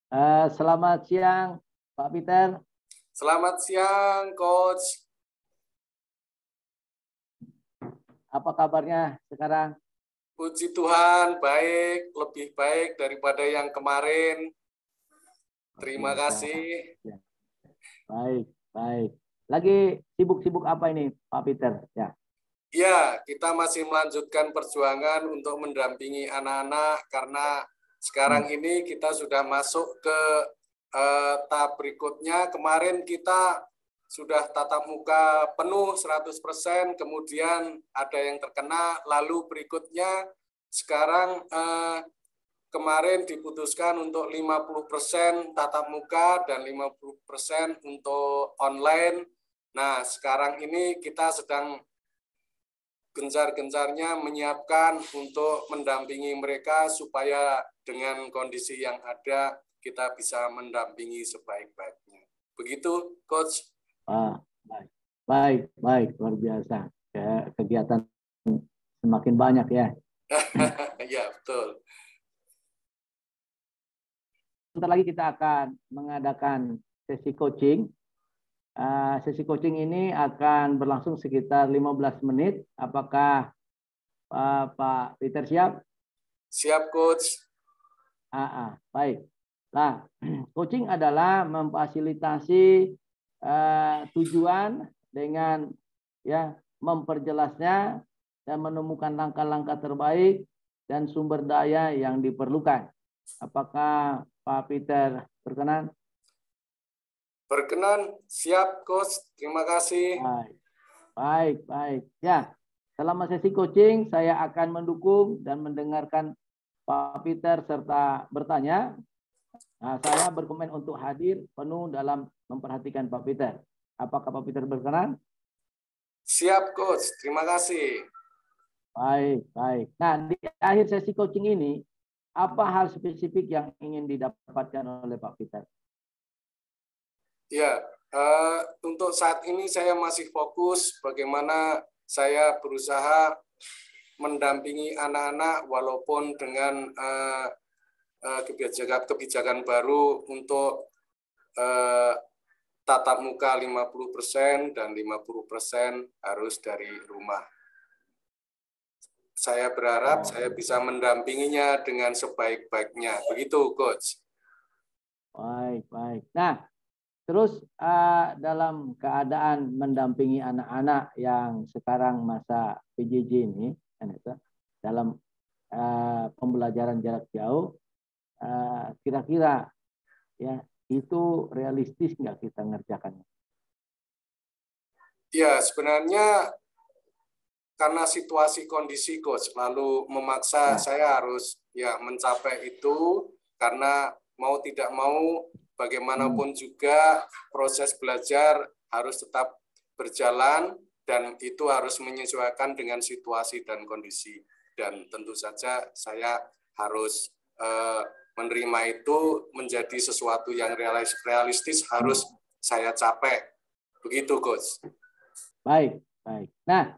Selamat siang, Pak Peter. Selamat siang, Coach. Apa kabarnya sekarang? Puji Tuhan, baik, lebih baik daripada yang kemarin. Terima kasih. Baik, baik. Lagi sibuk-sibuk apa ini, Pak Peter? Ya. Ya, kita masih melanjutkan perjuangan untuk mendampingi anak-anak karena sekarang ini kita sudah masuk ke tahap berikutnya. Kemarin kita sudah tatap muka penuh 100%, kemudian ada yang terkena, lalu berikutnya sekarang kemarin diputuskan untuk 50% tatap muka dan 50% untuk online. Nah, sekarang ini kita sedang gencar-gencarnya menyiapkan untuk mendampingi mereka supaya dengan kondisi yang ada kita bisa mendampingi sebaik-baiknya. Begitu, Coach. Baik, baik, baik, luar biasa. Kegiatan semakin banyak ya. Ya, betul. Sebentar lagi kita akan mengadakan sesi coaching. Sesi coaching ini akan berlangsung sekitar 15 menit. Apakah Pak Peter siap? Siap, Coach. Baik. Nah, coaching adalah memfasilitasi tujuan dengan ya memperjelasnya dan menemukan langkah-langkah terbaik dan sumber daya yang diperlukan. Apakah Pak Peter berkenan? Berkenan, siap, Coach. Terima kasih. Baik, baik. Ya, selama sesi coaching saya akan mendukung dan mendengarkan Pak Peter serta bertanya. Nah, saya berkomen untuk hadir penuh dalam memperhatikan Pak Peter. Apakah Pak Peter berkenan? Siap, Coach. Terima kasih. Baik, baik. Nah, di akhir sesi coaching ini, apa hal spesifik yang ingin didapatkan oleh Pak Peter? Ya, untuk saat ini saya masih fokus bagaimana saya berusaha mendampingi anak-anak walaupun dengan kebijakan baru untuk tatap muka 50% dan 50% harus dari rumah. Saya berharap saya bisa mendampinginya dengan sebaik-baiknya. Begitu, Coach. Baik, baik. Nah, terus dalam keadaan mendampingi anak-anak yang sekarang masa PJJ ini, dalam pembelajaran jarak jauh, kira-kira ya itu realistis nggak kita ngerjakannya? Ya, sebenarnya karena situasi kondisi, Coach, lalu memaksa saya harus ya mencapai itu karena mau tidak mau bagaimanapun juga proses belajar harus tetap berjalan dan itu harus menyesuaikan dengan situasi dan kondisi. Dan tentu saja saya harus menerima itu menjadi sesuatu yang realistis harus saya capai. Begitu, Coach. Baik, baik. Nah,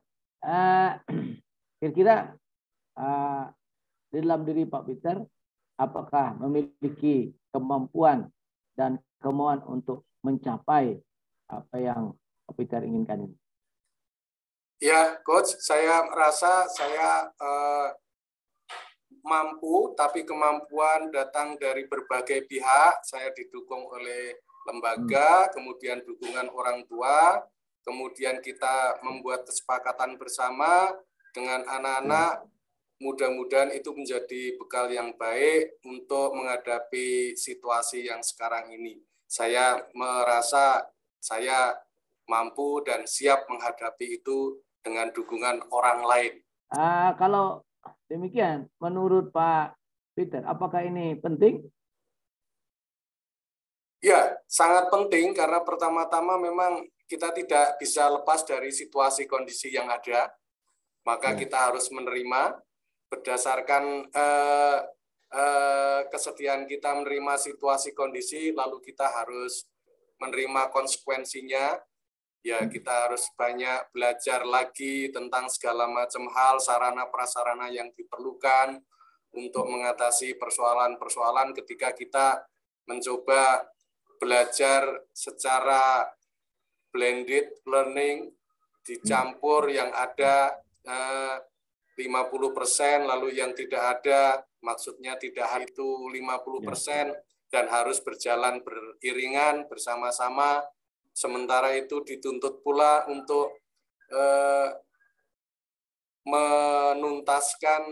kira-kira di dalam diri Pak Peter, apakah memiliki kemampuan dan kemauan untuk mencapai apa yang Pak Peter inginkan ini? Ya, Coach, saya merasa saya mampu, tapi kemampuan datang dari berbagai pihak. Saya didukung oleh lembaga, kemudian dukungan orang tua, kemudian kita membuat kesepakatan bersama dengan anak-anak. Mudah-mudahan itu menjadi bekal yang baik untuk menghadapi situasi yang sekarang ini. Saya merasa saya mampu dan siap menghadapi itu dengan dukungan orang lain. Kalau demikian, menurut Pak Peter, apakah ini penting? Ya, sangat penting karena pertama-tama memang kita tidak bisa lepas dari situasi kondisi yang ada. Maka kita harus menerima berdasarkan kesediaan kita menerima situasi kondisi, lalu kita harus menerima konsekuensinya. Ya, kita harus banyak belajar lagi tentang segala macam hal, sarana prasarana yang diperlukan untuk mengatasi persoalan-persoalan ketika kita mencoba belajar secara blended learning, dicampur yang ada 50%, lalu yang tidak ada, maksudnya tidak itu 50%, dan harus berjalan beriringan bersama-sama. Sementara itu dituntut pula untuk menuntaskan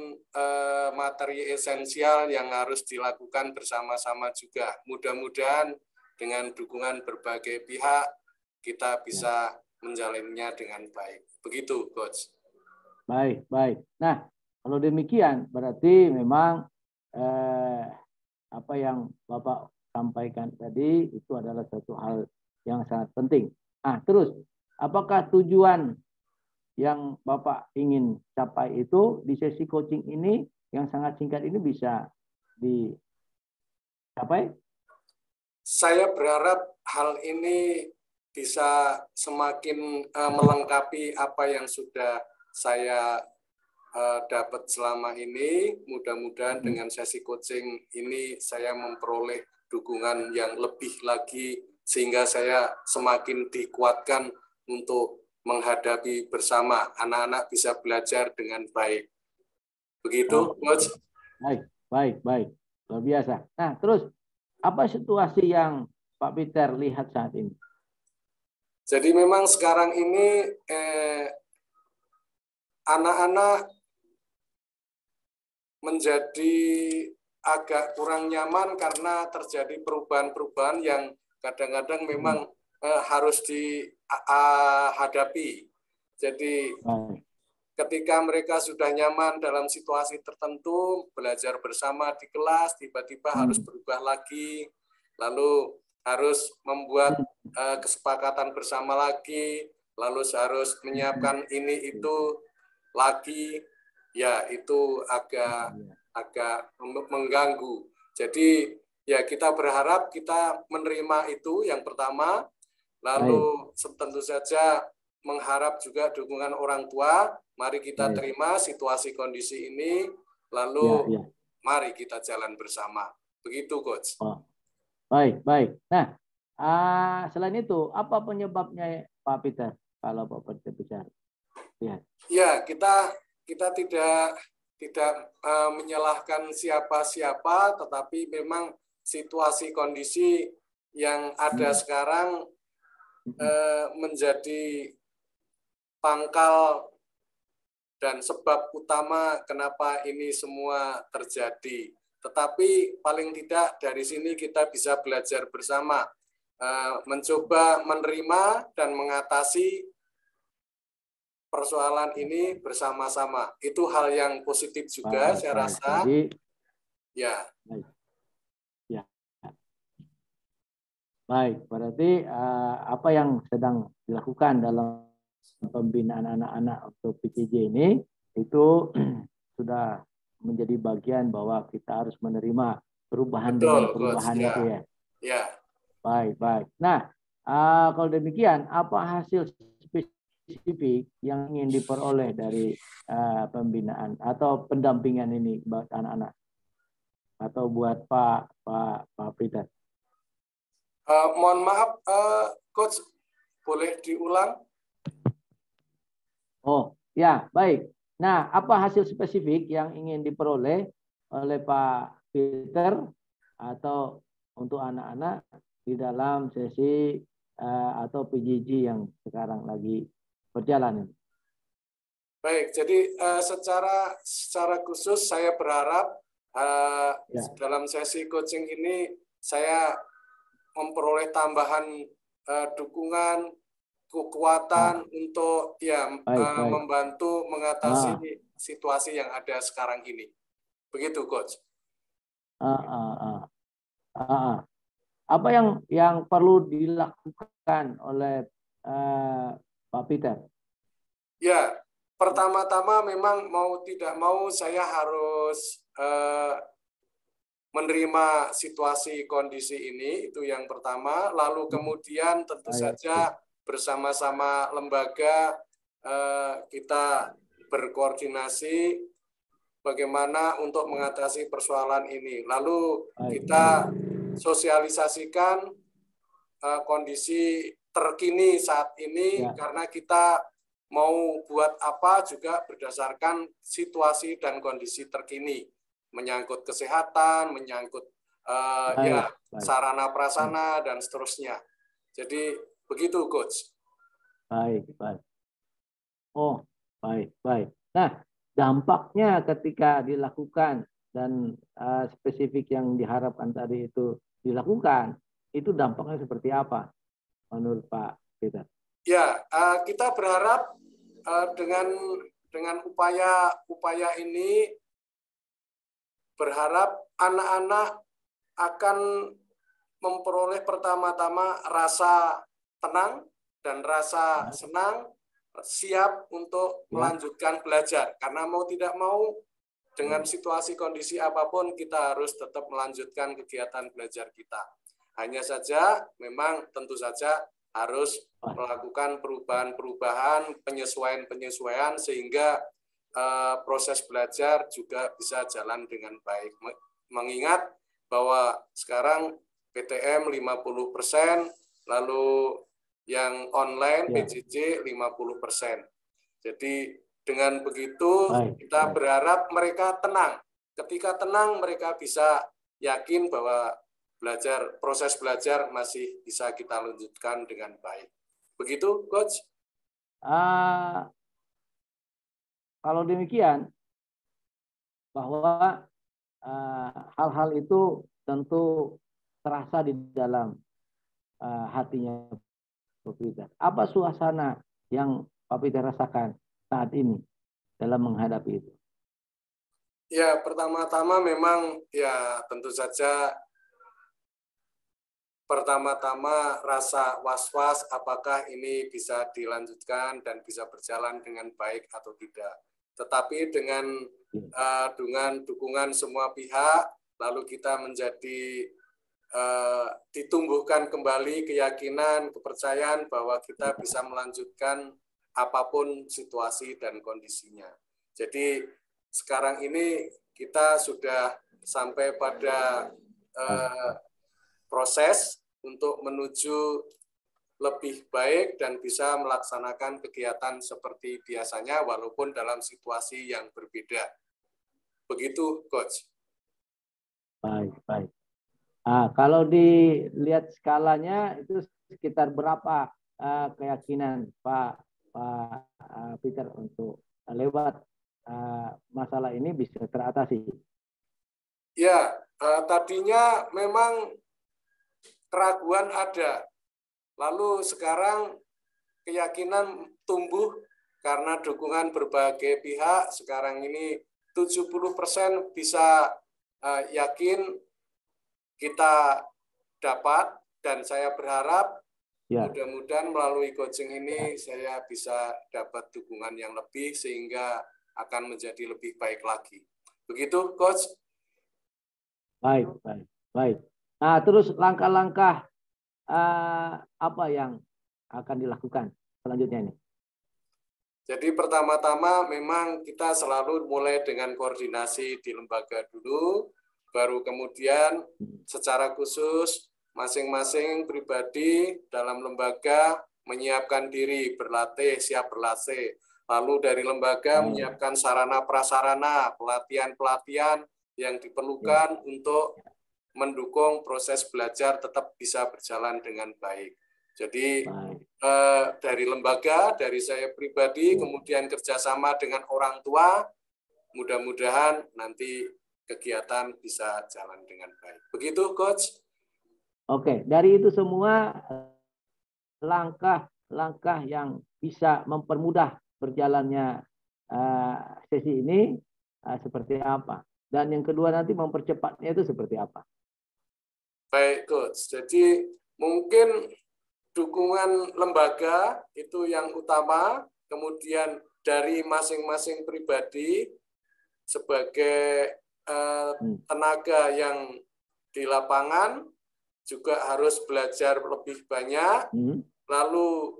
materi esensial yang harus dilakukan bersama-sama juga. Mudah-mudahan dengan dukungan berbagai pihak kita bisa menjalannya dengan baik. Begitu, Coach. Baik, baik. Nah, kalau demikian berarti memang apa yang Bapak sampaikan tadi itu adalah satu hal yang sangat penting. Nah, terus apakah tujuan yang Bapak ingin capai itu di sesi coaching ini yang sangat singkat ini bisa dicapai? Saya berharap hal ini bisa semakin melengkapi apa yang sudah saya dapat selama ini. Mudah-mudahan dengan sesi coaching ini saya memperoleh dukungan yang lebih lagi sehingga saya semakin dikuatkan untuk menghadapi bersama, anak-anak bisa belajar dengan baik. Begitu, Coach? Baik. Luar biasa. Nah, terus apa situasi yang Pak Peter lihat saat ini? Jadi memang sekarang ini anak-anak menjadi agak kurang nyaman karena terjadi perubahan-perubahan yang kadang-kadang memang harus dihadapi. Jadi ketika mereka sudah nyaman dalam situasi tertentu, belajar bersama di kelas, tiba-tiba harus berubah lagi, lalu harus membuat kesepakatan bersama lagi, lalu harus menyiapkan ini itu lagi, ya itu agak mengganggu. Jadi ya kita berharap kita menerima itu yang pertama, lalu tentu saja mengharap juga dukungan orang tua. Mari kita terima situasi kondisi ini, lalu mari kita jalan bersama. Begitu, Coach. Oh. Baik. Nah, selain itu, apa penyebabnya Pak Peter? Kalau Pak Peter bicara. Ya, kita tidak menyalahkan siapa-siapa, tetapi memang situasi kondisi yang ada sekarang menjadi pangkal dan sebab utama kenapa ini semua terjadi. Tetapi paling tidak dari sini kita bisa belajar bersama, mencoba menerima dan mengatasi persoalan ini bersama-sama. Itu hal yang positif juga, saya rasa. Ya. Baik, berarti apa yang sedang dilakukan dalam pembinaan anak-anak untuk PCJ ini itu sudah menjadi bagian bahwa kita harus menerima perubahan dengan perubahan itu ya. Ya. Baik. Nah, kalau demikian, apa hasil spesifik yang ingin diperoleh dari pembinaan atau pendampingan ini buat anak-anak atau buat Pak Peter? Mohon maaf, Coach, boleh diulang? Oh, ya, baik. Nah, apa hasil spesifik yang ingin diperoleh oleh Pak Peter atau untuk anak-anak di dalam sesi atau PJJ yang sekarang lagi berjalan? Baik, jadi secara khusus saya berharap dalam sesi coaching ini saya memperoleh tambahan dukungan, kekuatan untuk membantu mengatasi situasi yang ada sekarang ini. Begitu, Coach. Apa yang perlu dilakukan oleh Pak Peter? Ya, pertama-tama memang mau tidak mau saya harus menerima situasi kondisi ini, itu yang pertama. Lalu kemudian tentu saja bersama-sama lembaga kita berkoordinasi bagaimana untuk mengatasi persoalan ini. Lalu kita sosialisasikan kondisi terkini saat ini karena kita mau buat apa juga berdasarkan situasi dan kondisi terkini, menyangkut kesehatan, menyangkut sarana prasarana dan seterusnya. Jadi begitu, Coach. Baik. Oh, baik. Nah, dampaknya ketika dilakukan dan spesifik yang diharapkan tadi itu dilakukan, itu dampaknya seperti apa menurut Pak Peter? Ya, kita berharap dengan upaya ini berharap anak-anak akan memperoleh pertama-tama rasa tenang dan rasa senang, siap untuk melanjutkan belajar. Karena mau tidak mau, dengan situasi kondisi apapun, kita harus tetap melanjutkan kegiatan belajar kita. Hanya saja, memang tentu saja harus melakukan perubahan-perubahan, penyesuaian-penyesuaian, sehingga proses belajar juga bisa jalan dengan baik. Mengingat bahwa sekarang PTM 50%, lalu yang online PJJ 50%. Jadi dengan begitu kita berharap mereka tenang. Ketika tenang mereka bisa yakin bahwa proses belajar masih bisa kita lanjutkan dengan baik. Begitu, Coach? Kalau demikian, bahwa hal-hal itu tentu terasa di dalam hatinya Pak Peter. Apa suasana yang Pak Peter rasakan saat ini dalam menghadapi itu? Ya, pertama-tama memang ya tentu saja pertama-tama rasa was-was apakah ini bisa dilanjutkan dan bisa berjalan dengan baik atau tidak. Tetapi dengan dukungan semua pihak, lalu kita menjadi ditumbuhkan kembali keyakinan, kepercayaan bahwa kita bisa melanjutkan apapun situasi dan kondisinya. Jadi sekarang ini kita sudah sampai pada proses untuk menuju lebih baik dan bisa melaksanakan kegiatan seperti biasanya walaupun dalam situasi yang berbeda. Begitu, Coach. Baik. Kalau dilihat skalanya itu sekitar berapa keyakinan Pak Peter untuk lewat masalah ini bisa teratasi? Ya, tadinya memang keraguan ada. Lalu sekarang keyakinan tumbuh karena dukungan berbagai pihak. Sekarang ini 70% bisa yakin kita dapat, dan saya berharap mudah-mudahan melalui coaching ini saya bisa dapat dukungan yang lebih sehingga akan menjadi lebih baik lagi. Begitu, Coach? Baik. Nah, terus langkah-langkah apa yang akan dilakukan selanjutnya ini? Jadi pertama-tama memang kita selalu mulai dengan koordinasi di lembaga dulu, baru kemudian secara khusus masing-masing pribadi dalam lembaga menyiapkan diri, berlatih, siap berlatih. Lalu dari lembaga menyiapkan sarana prasarana, pelatihan-pelatihan yang diperlukan untuk mendukung proses belajar tetap bisa berjalan dengan baik. Jadi dari lembaga, dari saya pribadi, kemudian kerjasama dengan orang tua, mudah-mudahan nanti kegiatan bisa jalan dengan baik. Begitu, Coach? Oke, dari itu semua langkah-langkah yang bisa mempermudah berjalannya sesi ini seperti apa? Dan yang kedua nanti mempercepatnya itu seperti apa? Baik, Coach. Jadi mungkin dukungan lembaga itu yang utama, kemudian dari masing-masing pribadi sebagai tenaga yang di lapangan juga harus belajar lebih banyak. Lalu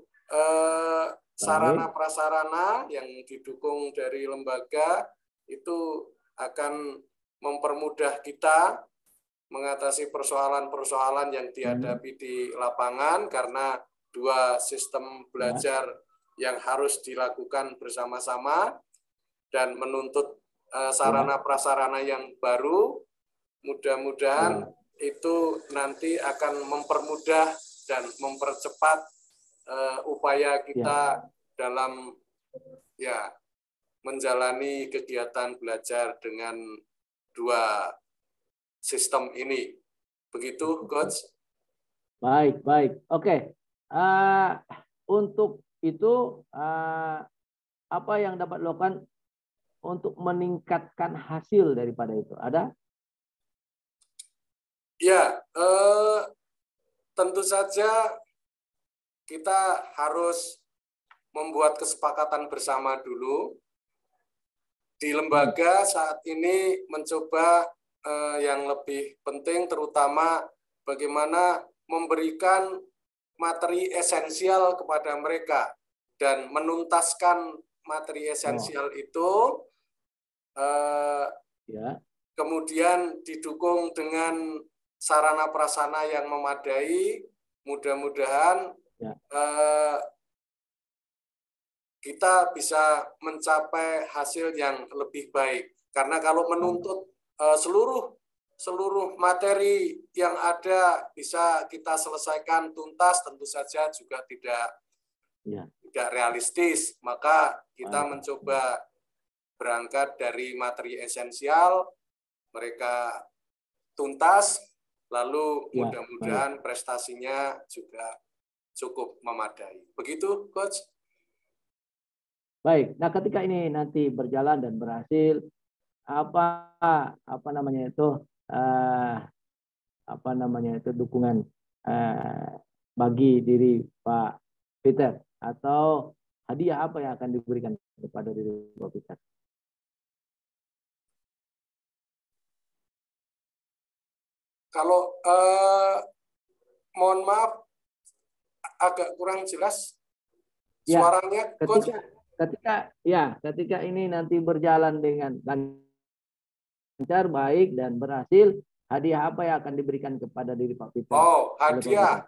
sarana prasarana yang didukung dari lembaga itu akan mempermudah kita mengatasi persoalan-persoalan yang dihadapi di lapangan karena dua sistem belajar yang harus dilakukan bersama-sama dan menuntut sarana prasarana yang baru. Mudah-mudahan itu nanti akan mempermudah dan mempercepat upaya kita dalam menjalani kegiatan belajar dengan dua sistem ini. Begitu, Coach? Baik, baik. Oke. Untuk itu, apa yang dapat dilakukan untuk meningkatkan hasil daripada itu? Ada? Ya, tentu saja kita harus membuat kesepakatan bersama dulu. Di lembaga saat ini mencoba yang lebih penting terutama bagaimana memberikan materi esensial kepada mereka dan menuntaskan materi esensial itu kemudian didukung dengan sarana prasarana yang memadai. Mudah-mudahan kita bisa mencapai hasil yang lebih baik. Karena kalau menuntut seluruh materi yang ada bisa kita selesaikan tuntas, tentu saja juga tidak realistis. Maka kita mencoba berangkat dari materi esensial, mereka tuntas, lalu mudah-mudahan prestasinya juga cukup memadai. Begitu, Coach? Baik. Nah, ketika ini nanti berjalan dan berhasil, apa namanya itu dukungan bagi diri Pak Peter, atau hadiah apa yang akan diberikan kepada diri Pak Peter? Kalau mohon maaf agak kurang jelas suaranya, Coach. Ketika ini nanti berjalan dengan lancar, baik dan berhasil, hadiah apa yang akan diberikan kepada diri Pak Peter? Oh, hadiah.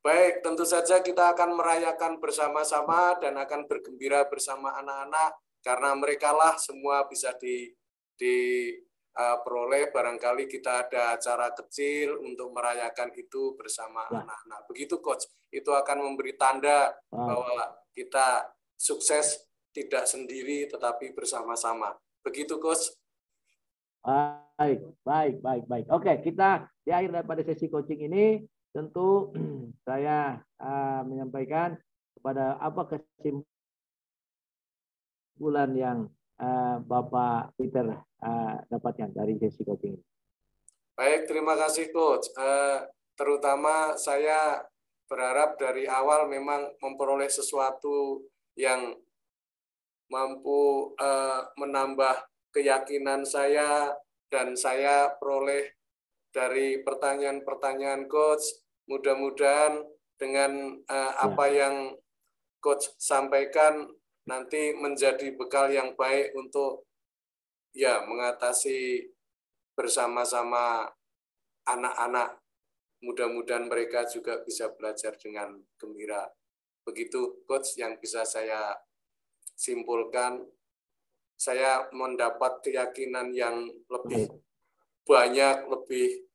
Baik, tentu saja kita akan merayakan bersama-sama dan akan bergembira bersama anak-anak karena merekalah semua bisa diperoleh. Barangkali kita ada acara kecil untuk merayakan itu bersama anak-anak. Begitu, Coach. Itu akan memberi tanda bahwa kita sukses tidak sendiri tetapi bersama-sama. Begitu, Coach. Baik. Oke, kita di akhir daripada sesi coaching ini tentu saya menyampaikan kepada apa kesimpulan yang Bapak Peter dapatkan dari sesi coaching ini. Baik, terima kasih, Coach. Terutama saya berharap dari awal memang memperoleh sesuatu yang mampu menambah keyakinan saya, dan saya peroleh dari pertanyaan-pertanyaan Coach. Mudah-mudahan dengan apa yang Coach sampaikan nanti menjadi bekal yang baik untuk mengatasi bersama-sama anak-anak. Mudah-mudahan mereka juga bisa belajar dengan gembira. Begitu, Coach, yang bisa saya simpulkan. Saya mendapat keyakinan yang lebih banyak, lebih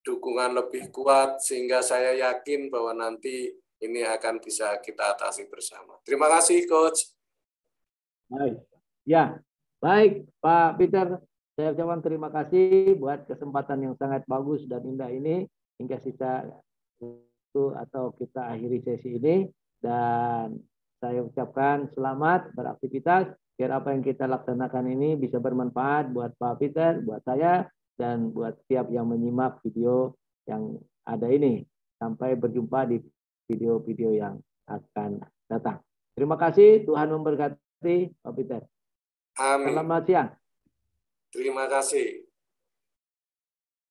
dukungan lebih kuat, sehingga saya yakin bahwa nanti ini akan bisa kita atasi bersama. Terima kasih, Coach. Baik. Ya, baik Pak Peter. Saya ucapkan terima kasih buat kesempatan yang sangat bagus dan indah ini hingga kita akhiri sesi ini, dan saya ucapkan selamat beraktivitas. Biar apa yang kita laksanakan ini bisa bermanfaat buat Pak Peter, buat saya, dan buat setiap yang menyimak video yang ada ini. Sampai berjumpa di video-video yang akan datang. Terima kasih, Tuhan memberkati Pak Peter. Amin. Selamat siang. Terima kasih.